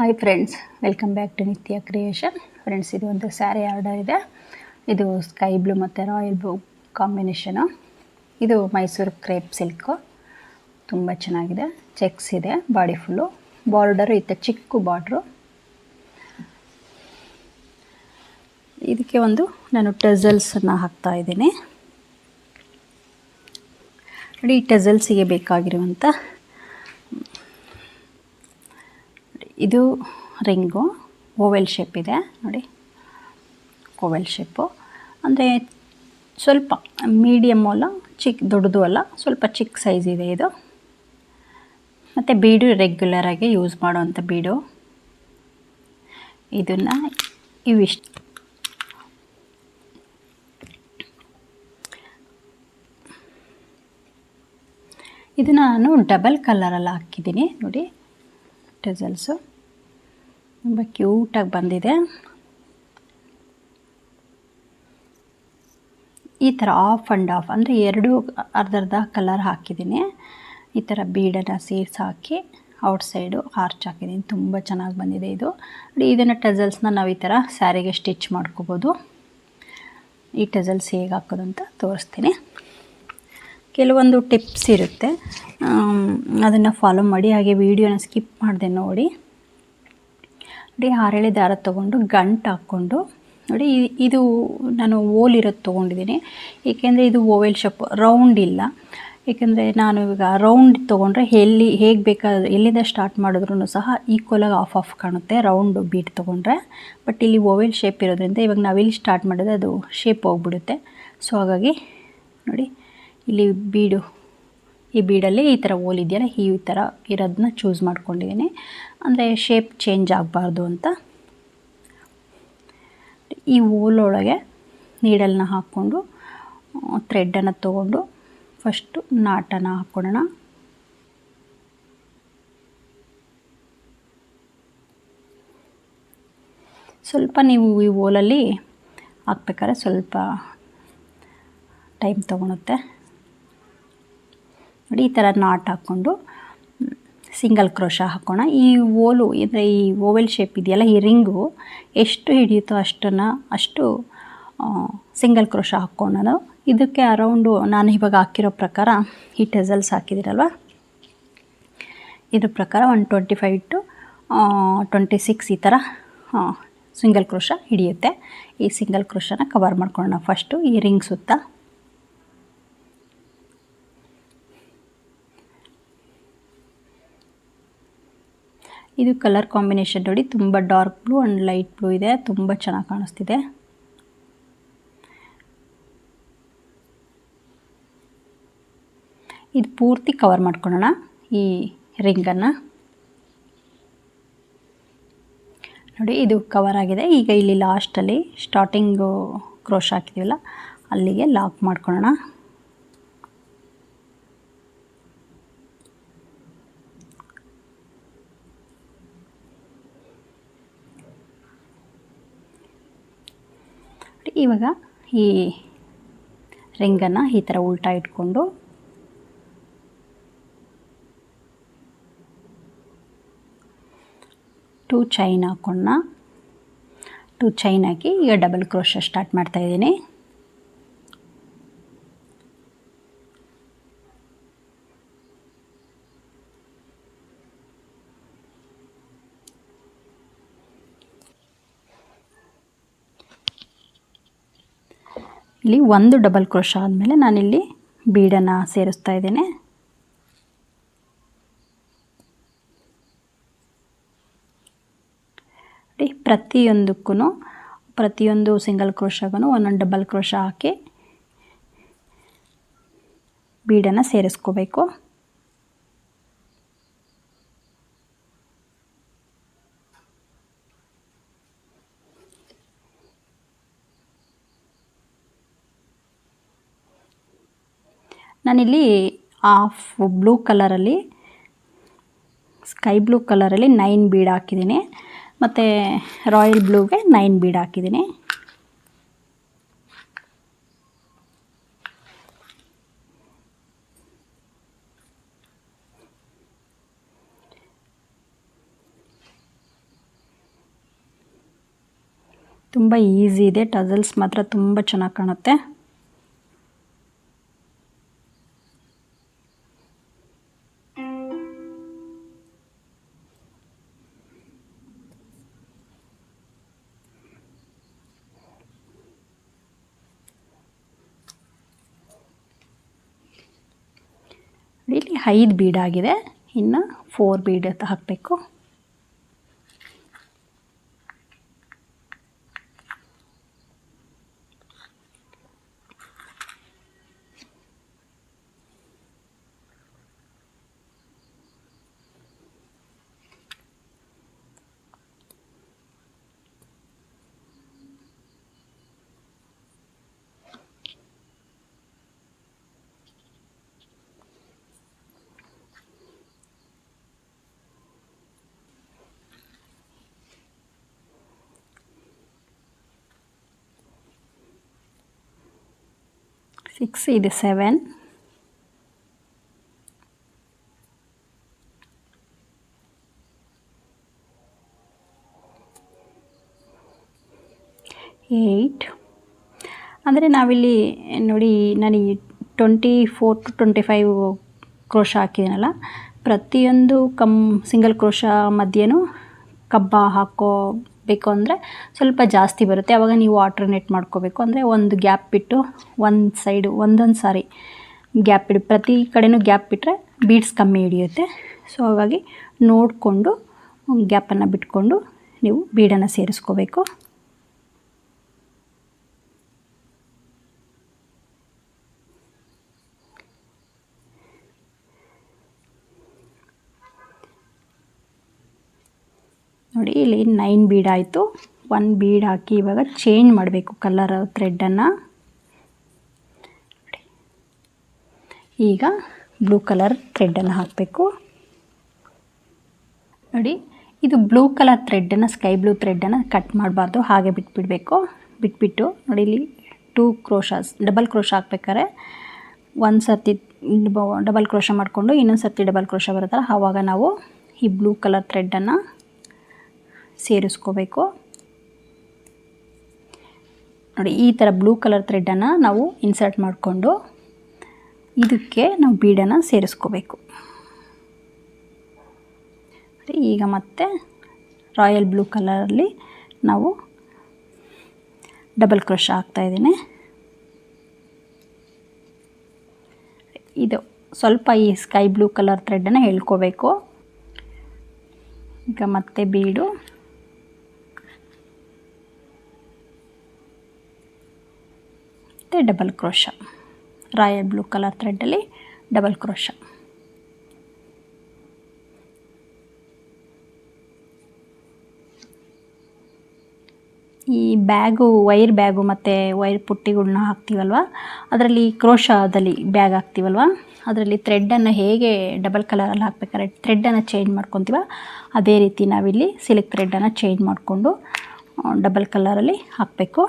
Hi friends, welcome back to Nitya creation. Friends, ಇದು ಒಂದು sari order ಇದೆ. ಇದು ಸ್ಕೈ ಬ್ಲೂ ಮತ್ತು ರಾಯಲ್ ಬ್ಲೂ ಕಾಂಬಿನೇಷನು. ಇದು ಮೈಸೂರು ಕ್ರೇಪ್ ಸಿಲ್ಕು. ತುಂಬ ಚೆನ್ನಾಗಿದೆ. ಚೆಕ್ಸ್ ಇದೆ ಬಾಡಿ ಫುಲ್ಲು. ಬಾರ್ಡರು ಇತ್ತು, ಚಿಕ್ಕ ಬಾರ್ಡ್ರು. ಇದಕ್ಕೆ ಒಂದು ನಾನು ಟೆಸಲ್ಸನ್ನು ಹಾಕ್ತಾ ಇದ್ದೀನಿ ನೋಡಿ. ಈ ಟೆಸಲ್ಸಿಗೆ ಬೇಕಾಗಿರುವಂಥ ಇದು ರಿಂಗು ಓವೆಲ್ ಶೇಪ್ ಇದೆ ನೋಡಿ. ಓವೆಲ್ ಶೇಪು ಅಂದರೆ ಸ್ವಲ್ಪ ಮೀಡಿಯಮ್ಮು ಅಲ್ಲ, ದೊಡ್ಡದು ಅಲ್ಲ, ಸ್ವಲ್ಪ ಚಿಕ್ಕ ಸೈಜ್ ಇದೆ ಇದು. ಮತ್ತು ಬೀಡು ರೆಗ್ಯುಲರಾಗಿ ಯೂಸ್ ಮಾಡೋವಂಥ ಬೀಡು. ಇದನ್ನು ಇವಿಷ್ಟು ಇದನ್ನು ನಾನು ಡಬಲ್ ಕಲರಲ್ಲಿ ಹಾಕಿದ್ದೀನಿ ನೋಡಿ. ಟೆಸಲ್ಸು ತುಂಬ ಕ್ಯೂಟಾಗಿ ಬಂದಿದೆ. ಈ ಥರ ಆಫ್ ಆ್ಯಂಡ್ ಆಫ್ ಅಂದರೆ ಎರಡು ಅರ್ಧ ಕಲರ್ ಹಾಕಿದ್ದೀನಿ. ಈ ಥರ ಬೀಡನ್ನು ಸೇರಿಸಿ ಹಾಕಿ ಔಟ್ಸೈಡು ಆರ್ಚ್ ಹಾಕಿದ್ದೀನಿ. ತುಂಬ ಚೆನ್ನಾಗಿ ಬಂದಿದೆ ಇದು. ಇದನ್ನು ಟೆಸಲ್ಸ್ನ ನಾವು ಈ ಥರ ಸ್ಯಾರಿಗೆ ಸ್ಟಿಚ್ ಮಾಡ್ಕೋಬೋದು. ಈ ಟೆಸಲ್ಸ್ ಹೇಗೆ ಹಾಕೋದು ಅಂತ ತೋರಿಸ್ತೀನಿ. ಕೆಲವೊಂದು ಟಿಪ್ಸ್ ಇರುತ್ತೆ, ಅದನ್ನು ಫಾಲೋ ಮಾಡಿ. ಹಾಗೆ ವಿಡಿಯೋನ ಸ್ಕಿಪ್ ಮಾಡಿದೆ ನೋಡಿ. ಹಾರೆಳೆ ದಾರ ತೊಗೊಂಡು ಗಂಟು ಹಾಕ್ಕೊಂಡು ನೋಡಿ. ಇದು ನಾನು ಓಲಿರೋದು ತೊಗೊಂಡಿದ್ದೀನಿ, ಏಕೆಂದರೆ ಇದು ಓವೆಲ್ ಶೇಪ್, ರೌಂಡ್ ಇಲ್ಲ. ಏಕೆಂದರೆ ನಾನು ಇವಾಗ ರೌಂಡ್ ತೊಗೊಂಡ್ರೆ ಹೇಗೆ ಬೇಕಾದ್ರೆ ಎಲ್ಲಿಂದ ಸ್ಟಾರ್ಟ್ ಮಾಡಿದ್ರೂ ಸಹ ಈಕ್ವಲಾಗಿ ಆಫ್ ಕಾಣುತ್ತೆ ರೌಂಡು ಬೀಟ್ ತೊಗೊಂಡ್ರೆ. ಬಟ್ ಇಲ್ಲಿ ಓವೆಲ್ ಶೇಪ್ ಇರೋದ್ರಿಂದ ಇವಾಗ ನಾವೆಲ್ಲಿ ಸ್ಟಾರ್ಟ್ ಮಾಡಿದ್ರೆ ಅದು ಶೇಪ್ ಹೋಗ್ಬಿಡುತ್ತೆ. ಸೊ ಹಾಗಾಗಿ ನೋಡಿ, ಇಲ್ಲಿ ಬೀಡು, ಈ ಬೀಡಲ್ಲಿ ಈ ಥರ ಓಲ್ ಇದೆಯಲ್ಲ, ಈ ಥರ ಇರೋದನ್ನ ಚೂಸ್ ಮಾಡ್ಕೊಂಡಿದ್ದೀನಿ. ಅಂದರೆ ಶೇಪ್ ಚೇಂಜ್ ಆಗಬಾರ್ದು ಅಂತ. ಈ ಓಲೊಳಗೆ ನೀಡಲ್ನ ಹಾಕ್ಕೊಂಡು ಥ್ರೆಡ್ಡನ್ನು ತೊಗೊಂಡು ಫಸ್ಟು ನಾಟನ್ನು ಹಾಕ್ಕೊಳ್ಳೋಣ. ಸ್ವಲ್ಪ ನೀವು ಈ ಓಲಲ್ಲಿ ಹಾಕ್ಬೇಕಾದ್ರೆ ಸ್ವಲ್ಪ ಟೈಮ್ ತೊಗೊಳುತ್ತೆ ನೋಡಿ. ಈ ಥರ ನಾಟ್ ಹಾಕ್ಕೊಂಡು ಸಿಂಗಲ್ ಕ್ರೋಶ ಹಾಕೋಣ. ಈ ಓಲು ಅಂದರೆ ಈ ಓವೆಲ್ ಶೇಪ್ ಇದೆಯಲ್ಲ, ಈ ರಿಂಗು ಎಷ್ಟು ಹಿಡಿಯುತ್ತೋ ಅಷ್ಟು ಸಿಂಗಲ್ ಕ್ರೋಶ ಹಾಕ್ಕೊಳ್ಳೋಣ. ಇದಕ್ಕೆ ಅರೌಂಡು ನಾನು ಇವಾಗ ಹಾಕಿರೋ ಪ್ರಕಾರ, ಈ ಟೆಸಲ್ಸ್ ಹಾಕಿದ್ದೀರಲ್ವ, ಇದ್ರ ಪ್ರಕಾರ 125 to 26 ಈ ಥರ ಸಿಂಗಲ್ ಕ್ರೋಶ ಹಿಡಿಯುತ್ತೆ. ಈ ಸಿಂಗಲ್ ಕ್ರೋಶನ ಕವರ್ ಮಾಡ್ಕೊಳ್ಳೋಣ ಫಸ್ಟು ಈ ರಿಂಗ್ ಸುತ್ತ. ಇದು ಕಲರ್ ಕಾಂಬಿನೇಷನ್ ನೋಡಿ, ತುಂಬ dark blue and light blue ಇದೆ. ತುಂಬ ಚೆನ್ನಾಗಿ ಕಾಣಿಸ್ತಿದೆ. ಇದು ಪೂರ್ತಿ ಕವರ್ ಮಾಡ್ಕೊಳ್ಳೋಣ ಈ ರಿಂಗನ್ನು ನೋಡಿ. ಇದು ಕವರ್ ಆಗಿದೆ. ಈಗ ಇಲ್ಲಿ ಲಾಸ್ಟಲ್ಲಿ ಸ್ಟಾರ್ಟಿಂಗು ಕ್ರೋಶ ಹಾಕಿದ್ದೀವಲ್ಲ, ಅಲ್ಲಿಗೆ ಲಾಕ್ ಮಾಡ್ಕೊಳ್ಳೋಣ. ಇವಾಗ ಈ ರಿಂಗನ್ನು ಈ ಥರ ಉಲ್ಟಾ ಇಟ್ಕೊಂಡು ಟೂ ಚೈನ್ ಹಾಕೋಣ. ಟೂ ಚೈನ್ ಹಾಕಿ ಈಗ ಡಬಲ್ ಕ್ರೋಶ ಸ್ಟಾರ್ಟ್ ಮಾಡ್ತಾಯಿದ್ದೀನಿ. ಇಲ್ಲಿ ಒಂದು ಡಬಲ್ ಕ್ರೋಶ ಆದಮೇಲೆ ನಾನಿಲ್ಲಿ ಬೀಡನ್ನು ಸೇರಿಸ್ತಾ ಇದ್ದೇನೆ. ಪ್ರತಿಯೊಂದು ಸಿಂಗಲ್ ಕ್ರೋಶಗೂ ಒಂದೊಂದು ಡಬಲ್ ಕ್ರೋಶ ಹಾಕಿ ಬೀಡನ್ನು ಸೇರಿಸ್ಕೋಬೇಕು. ನಾನಿಲ್ಲಿ ಬ್ಲೂ ಕಲರಲ್ಲಿ, ಸ್ಕೈ ಬ್ಲೂ ಕಲರಲ್ಲಿ 9 ಬೀಡ್ ಹಾಕಿದ್ದೀನಿ. ಮತ್ತು ರಾಯಲ್ ಬ್ಲೂಗೆ 9 ಬೀಡ್ ಹಾಕಿದ್ದೀನಿ. ತುಂಬ ಈಸಿ ಇದೆ, ಟಸಲ್ಸ್ ಮಾತ್ರ ತುಂಬ ಚೆನ್ನಾಗಿ ಕಾಣುತ್ತೆ. ಇಲ್ಲಿ 5 ಬೀಡ್ ಆಗಿದೆ, ಇನ್ನು 4 ಬೀಡ್ ಹಾಕಬೇಕು. ಇದು 7, 8. ಅಂದರೆ ನಾವಿಲ್ಲಿ ನೋಡಿ, ನಾನು ಈ 24 to 25 ಕ್ರೋಶ ಹಾಕಿದ್ದೀನಲ್ಲ, ಪ್ರತಿಯೊಂದು ಸಿಂಗಲ್ ಕ್ರೋಶ ಮಧ್ಯೆನೂ ಕಬ್ಬ ಹಾಕೋಬೇಕು ಅಂದರೆ ಸ್ವಲ್ಪ ಜಾಸ್ತಿ ಬರುತ್ತೆ. ಆವಾಗ ನೀವು ಆಲ್ಟರ್ನೇಟ್ ಮಾಡ್ಕೋಬೇಕು. ಅಂದರೆ ಒಂದು ಗ್ಯಾಪ್ ಬಿಟ್ಟು ಒಂದೊಂದು ಸಾರಿ ಗ್ಯಾಪ್ ಬಿಟ್ಟು, ಪ್ರತಿ ಕಡೆನೂ ಗ್ಯಾಪ್ ಬಿಟ್ಟರೆ ಬೀಡ್ಸ್ ಕಮ್ಮಿ ಹಿಡಿಯುತ್ತೆ. ಸೊ ಹಾಗಾಗಿ ನೋಡಿಕೊಂಡು ಗ್ಯಾಪನ್ನು ಬಿಟ್ಕೊಂಡು ನೀವು ಬೀಡನ್ನು ಸೇರಿಸ್ಕೋಬೇಕು. ನೋಡಿ, ಇಲ್ಲಿ 9 ಬೀಡ್ ಆಯಿತು. 1 ಬೀಡ್ ಹಾಕಿ ಇವಾಗ ಚೇಂಜ್ ಮಾಡಬೇಕು ಕಲರ್ ಥ್ರೆಡ್ಡನ್ನು. ಈಗ ಬ್ಲೂ ಕಲರ್ ಥ್ರೆಡ್ಡನ್ನು ಹಾಕಬೇಕು. ನೋಡಿ, ಇದು ಬ್ಲೂ ಕಲರ್ ಥ್ರೆಡ್ಡನ್ನು, ಸ್ಕೈ ಬ್ಲೂ ಥ್ರೆಡ್ಡನ್ನು ಕಟ್ ಮಾಡಬಾರ್ದು, ಹಾಗೆ ಬಿಟ್ಬಿಟ್ಟು ನೋಡಿ, ಇಲ್ಲಿ 2 ಕ್ರೋಶಾಸ್ ಡಬಲ್ ಕ್ರೋಶ ಹಾಕ್ಬೇಕಾದ್ರೆ ಒಂದು ಸರ್ತಿ ಡಬಲ್ ಕ್ರೋಶ ಮಾಡಿಕೊಂಡು ಇನ್ನೊಂದು ಸರ್ತಿ ಡಬಲ್ ಕ್ರೋಶ ಬರುತ್ತಲ್ಲ, ಆವಾಗ ನಾವು ಈ ಬ್ಲೂ ಕಲರ್ ಥ್ರೆಡ್ಡನ್ನು ಸೇರಿಸ್ಕೋಬೇಕು. ನೋಡಿ, ಈ ಥರ ಬ್ಲೂ ಕಲರ್ ಥ್ರೆಡ್ಡನ್ನು ನಾವು ಇನ್ಸರ್ಟ್ ಮಾಡಿಕೊಂಡು ಇದಕ್ಕೆ ನಾವು ಬೀಡನ್ನು ಸೇರಿಸ್ಕೋಬೇಕು. ಈಗ ಮತ್ತೆ ರಾಯಲ್ ಬ್ಲೂ ಕಲರಲ್ಲಿ ನಾವು ಡಬಲ್ ಕ್ರೋಶ ಹಾಕ್ತಾಯಿದ್ದೀನಿ. ಇದು ಸ್ವಲ್ಪ ಈ ಸ್ಕೈ ಬ್ಲೂ ಕಲರ್ ಥ್ರೆಡ್ಡನ್ನು ಎಳ್ಕೋಬೇಕು. ಈಗ ಮತ್ತೆ ಬೀಡು, ಮತ್ತು ಡಬಲ್ ಕ್ರೋಶ, ರಾಯಲ್ ಬ್ಲೂ ಕಲರ್ ಥ್ರೆಡ್ಡಲ್ಲಿ ಡಬಲ್ ಕ್ರೋಶ. ಈ ವೈರ್ ಬ್ಯಾಗು ಮತ್ತು ವೈರ್ ಪುಟ್ಟಿಗಳನ್ನ ಹಾಕ್ತೀವಲ್ವ, ಅದರಲ್ಲಿ ಕ್ರೋಶದಲ್ಲಿ ಬ್ಯಾಗ್ ಹಾಕ್ತೀವಲ್ವ, ಅದರಲ್ಲಿ ಥ್ರೆಡ್ಡನ್ನು ಹೇಗೆ ಡಬಲ್ ಕಲರಲ್ಲಿ ಹಾಕ್ಬೇಕಾದ್ರೆ ಥ್ರೆಡ್ಡನ್ನು ಚೇಂಜ್ ಮಾಡ್ಕೊತೀವ, ಅದೇ ರೀತಿ ನಾವಿಲ್ಲಿ ಸಿಲ್ಕ್ ಥ್ರೆಡ್ಡನ್ನು ಚೇಂಜ್ ಮಾಡಿಕೊಂಡು ಡಬಲ್ ಕಲರಲ್ಲಿ ಹಾಕಬೇಕು.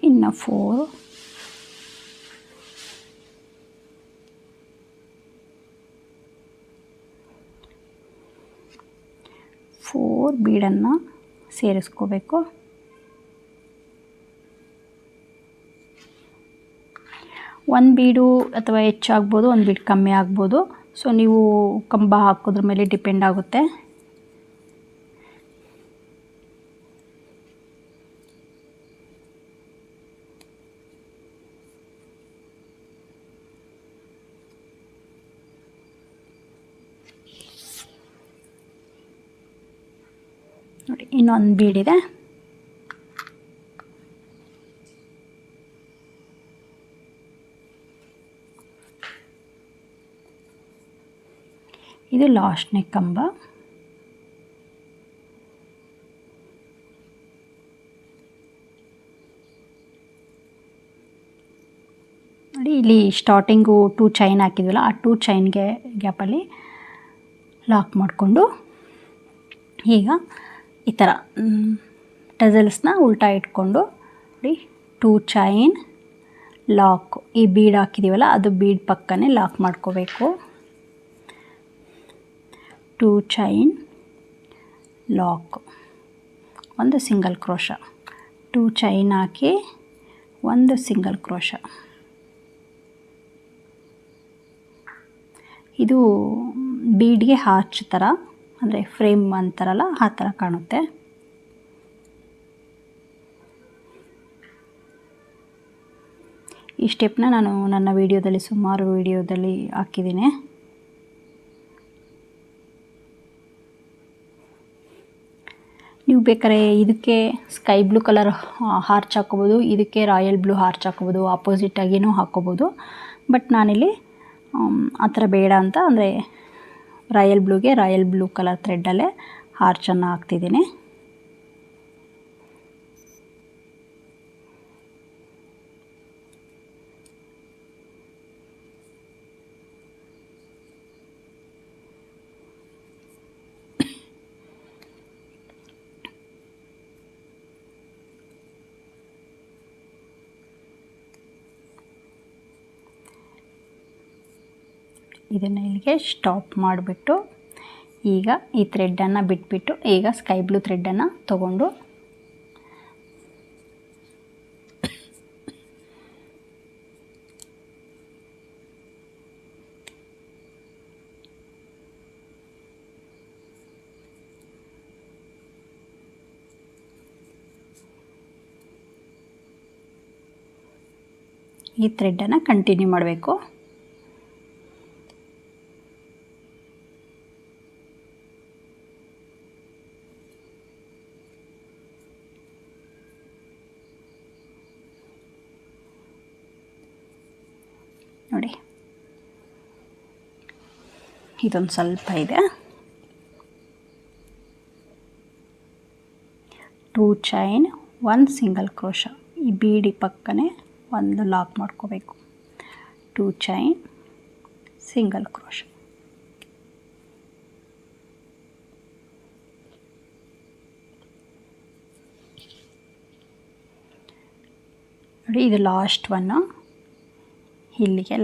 ಇನ್ನು 4 ಬೀಡನ್ನು ಸೇರಿಸ್ಕೋಬೇಕು. ಒಂದು ಬೀಡು ಅಥವಾ ಹೆಚ್ಚಾಗ್ಬೋದು, ಒಂದು ಬೀಡ್ ಕಮ್ಮಿ ಆಗ್ಬೋದು. ಸೊ ನೀವು ಕಂಬ ಹಾಕೋದ್ರ ಮೇಲೆ ಡಿಪೆಂಡ್ ಆಗುತ್ತೆ. ನೋಡಿ, ಇನ್ನೊಂದು ಬೀಡಿದೆ. ಇದು ಲಾಸ್ಟ್ನೇ ಕಂಬ. ಇಲ್ಲಿ ಸ್ಟಾರ್ಟಿಂಗು 2 ಚೈನ್ ಹಾಕಿದ್ವಲ್ಲ, ಆ 2 ಚೈನ್ಗೆ ಗ್ಯಾಪಲ್ಲಿ ಲಾಕ್ ಮಾಡಿಕೊಂಡು ಈಗ ಈ ಥರ ಟಜಲ್ಸ್ನ ಉಲ್ಟಾ ಇಟ್ಕೊಂಡು ನೋಡಿ 2 ಚೈನ್ ಲಾಕ್, ಈ ಬೀಡ್ ಹಾಕಿದ್ದೀವಲ್ಲ ಅದು ಬೀಡ್ ಪಕ್ಕನೇ ಲಾಕ್ ಮಾಡ್ಕೋಬೇಕು. 2 ಚೈನ್ ಲಾಕ್, ಒಂದು ಸಿಂಗಲ್ ಕ್ರೋಶ, 2 ಚೈನ್ ಹಾಕಿ ಒಂದು ಸಿಂಗಲ್ ಕ್ರೋಶ. ಇದು ಬೀಡ್ಗೆ ಹಾಚ್ ಥರ, ಅಂದರೆ ಫ್ರೇಮ್ ಅಂತಾರಲ್ಲ ಆ ಥರ ಕಾಣುತ್ತೆ. ಈ ಸ್ಟೆಪ್ನ ನಾನು ನನ್ನ ವಿಡಿಯೋದಲ್ಲಿ ಸುಮಾರು ವಿಡಿಯೋದಲ್ಲಿ ಹಾಕಿದ್ದೀನಿ. ನೀವು ಬೇಕಾದ್ರೆ ಇದಕ್ಕೆ ಸ್ಕೈ ಬ್ಲೂ ಕಲರ್ ಹಾರ್ಚ್ ಹಾಕ್ಕೋಬೋದು, ಇದಕ್ಕೆ ರಾಯಲ್ ಬ್ಲೂ ಹಾರ್ಚ್ ಹಾಕ್ಕೋಬೋದು, ಆಪೋಸಿಟಾಗಿಯೂ ಹಾಕ್ಕೋಬೋದು. ಬಟ್ ನಾನಿಲ್ಲಿ ಆ ಥರ ಬೇಡ ಅಂತ, ಅಂದರೆ ರಾಯಲ್ ಬ್ಲೂಗೆ ರಾಯಲ್ ಬ್ಲೂ ಕಲರ್ ಥ್ರೆಡ್ಡಲ್ಲೇ ಹಾರ್ಚನ್ನು ಹಾಕ್ತಿದ್ದೀನಿ. ಇದನ್ನು ಇಲ್ಲಿಗೆ ಸ್ಟಾಪ್ ಮಾಡಿಬಿಟ್ಟು ಈಗ ಈ ಥ್ರೆಡ್ಡನ್ನು ಬಿಟ್ಬಿಟ್ಟು ಈಗ ಸ್ಕೈ ಬ್ಲೂ ಥ್ರೆಡ್ಡನ್ನು ತಗೊಂಡು ಈ ಥ್ರೆಡ್ಡನ್ನು ಕಂಟಿನ್ಯೂ ಮಾಡಬೇಕು. ನೋಡಿ ಇದೊಂದು ಸ್ವಲ್ಪ ಇದೆ. 2 ಚೈನ್ 1 ಸಿಂಗಲ್ ಕ್ರೋಶ, ಈ ಬೀಡಿ ಪಕ್ಕನೇ ಒಂದು ಲಾಕ್ ಮಾಡ್ಕೋಬೇಕು. 2 ಚೈನ್ ಸಿಂಗಲ್ ಕ್ರೋಶ. ನೋಡಿ ಇದು ಲಾಸ್ಟ್ ಒನ್ನು, ಇಲ್ಲಿಗೆ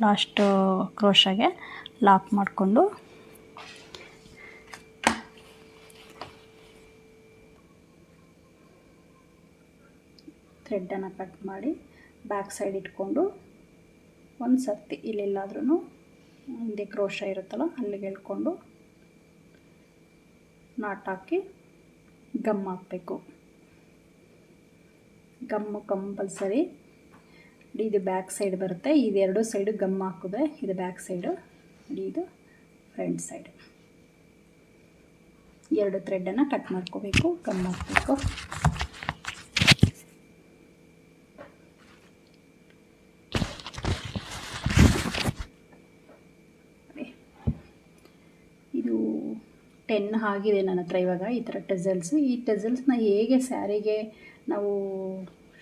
ಲಾಸ್ಟ್ ಕ್ರೋಶಗೆ ಲಾಕ್ ಮಾಡಿಕೊಂಡು ಥ್ರೆಡ್ಡನ್ನು ಕಟ್ ಮಾಡಿ ಬ್ಯಾಕ್ ಸೈಡ್ ಇಟ್ಕೊಂಡು ಒಂದು ಸರ್ತಿ ಇಲ್ಲೆಲ್ಲಾದ್ರೂ ಹಿಂದೆ ಕ್ರೋಶ ಇರುತ್ತಲ್ಲ ಅಲ್ಲಿಗೆ ಎಳ್ಕೊಂಡು ನಾಟ್ ಹಾಕಿ ಗಮ್ ಹಾಕಬೇಕು. Gum compulsory. ಇದು ಬ್ಯಾಕ್ ಸೈಡ್ ಬರುತ್ತೆ, ಇದೆರಡು ಸೈಡು ಗಮ್ ಹಾಕಿದ್ರೆ ಇದು ಬ್ಯಾಕ್ ಸೈಡು, ಇದು ಫ್ರಂಟ್ ಸೈಡ್. 2 ಥ್ರೆಡ್ಡನ್ನು ಕಟ್ ಮಾಡ್ಕೋಬೇಕು, ಗಮ್ ಹಾಕಬೇಕು. ಇದು 10 ಆಗಿದೆ ನನ್ನ ಹತ್ರ ಇವಾಗ ಈ ಥರ ಟೆಸಲ್ಸ್. ಈ ಟೆಸಲ್ಸ್ನ ಹೇಗೆ ಸ್ಯಾರಿಗೆ ನಾವು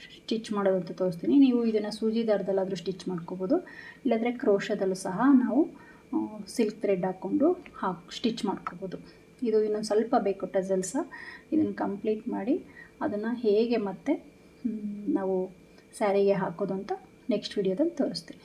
ಸ್ಟಿಚ್ ಮಾಡೋದು ಅಂತ ತೋರಿಸ್ತೀನಿ. ನೀವು ಇದನ್ನು ಸೂಜಿ ದಾರದಲ್ಲಾದರೂ ಸ್ಟಿಚ್ ಮಾಡ್ಕೋಬೋದು, ಇಲ್ಲಾಂದರೆ ಕ್ರೋಶದಲ್ಲೂ ಸಹ ನಾವು ಸಿಲ್ಕ್ ಥ್ರೆಡ್ ಹಾಕ್ಕೊಂಡು ಸ್ಟಿಚ್ ಮಾಡ್ಕೋಬೋದು. ಇದು ಇನ್ನೊಂದು ಸ್ವಲ್ಪ ಬೇಕು ಟೆಸಲ್ಸ. ಇದನ್ನು ಕಂಪ್ಲೀಟ್ ಮಾಡಿ ಅದನ್ನು ಹೇಗೆ ಮತ್ತೆ ನಾವು ಸ್ಯಾರಿಗೆ ಹಾಕೋದು ಅಂತ ನೆಕ್ಸ್ಟ್ ವಿಡಿಯೋದಲ್ಲಿ ತೋರಿಸ್ತೀನಿ.